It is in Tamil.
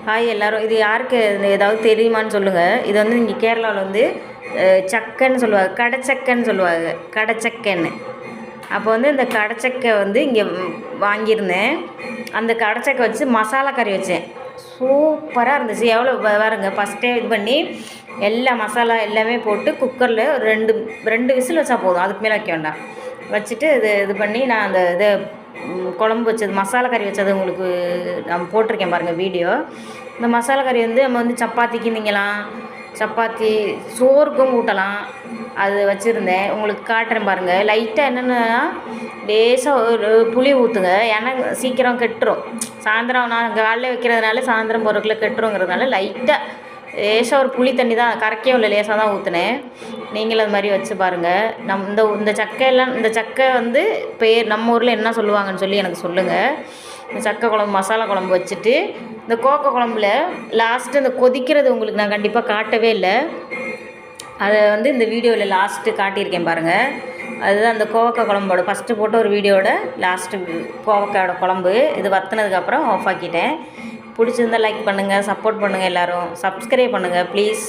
ஹாய் எல்லோரும். இது யாருக்கு ஏதாவது தெரியுமான்னு சொல்லுங்கள். இது வந்து இங்கே கேரளாவில் வந்து சக்கைன்னு சொல்லுவாங்க, கடைச்சக்கைன்னு சொல்லுவாங்க, கடைச்சக்கைன்னு. அப்போ வந்து இந்த கடைச்சக்கை வந்து இங்கே வாங்கியிருந்தேன். அந்த கடைச்சக்கை வச்சு மசாலா கறி வச்சேன். சூப்பராக இருந்துச்சு. எவ்வளோ பாருங்க, ஃபஸ்ட்டே இது பண்ணி எல்லா மசாலா எல்லாமே போட்டு குக்கரில் ரெண்டு ரெண்டு விசில் வச்சா போதும், அதுக்கு மேலே வைக்க வேண்டாம். வச்சுட்டு இது பண்ணி நான் அந்த இதை குழம்பு வச்சது, மசாலா கறி வச்சது உங்களுக்கு நான் போட்டிருக்கேன் பாருங்கள் வீடியோ. இந்த மசாலா கறி வந்து நம்ம வந்து சப்பாத்திக்கு திங்கலாம், சப்பாத்தி சோறுக்கும் ஊட்டலாம். அது வச்சுருந்தேன், உங்களுக்கு காட்டுறேன் பாருங்கள். லைட்டாக என்னென்னா லேசாக ஒரு புளி ஊற்றுங்க, ஏன்னா சீக்கிரம் கெட்டுரும். சாயந்தரம் நான் காலையில் வைக்கிறதுனால சாயந்தரம் போகிறதுக்குள்ளே கெட்டுருங்கிறதுனால லைட்டாக லேசாக ஒரு புளி தண்ணி தான், கரைக்கே உள்ள லேசாக தான் ஊற்றுனேன். நீங்களும் அது மாதிரி வச்சு பாருங்கள். இந்த சக்கையெல்லாம், இந்த சக்கை வந்து பேர் நம்ம ஊரில் என்ன சொல்லுவாங்கன்னு சொல்லி எனக்கு சொல்லுங்கள். இந்த சக்கை குழம்பு, மசாலா குழம்பு வச்சுட்டு இந்த கோக்கை குழம்புல லாஸ்ட்டு இந்த கொதிக்கிறது உங்களுக்கு நான் கண்டிப்பாக காட்டவே இல்லை. அதை வந்து இந்த வீடியோவில் லாஸ்ட்டு காட்டியிருக்கேன் பாருங்கள். அதுதான் அந்த கோவக்காய் குழம்போட ஃபஸ்ட்டு போட்ட ஒரு வீடியோட லாஸ்ட்டு கோவக்காயோட குழம்பு. இது வற்றினதுக்கப்புறம் ஆஃப் ஆக்கிட்டேன். பிடிச்சிருந்தால் லைக் பண்ணுங்கள், சப்போர்ட் பண்ணுங்கள், எல்லோரும் சப்ஸ்கிரைப் பண்ணுங்கள் ப்ளீஸ்.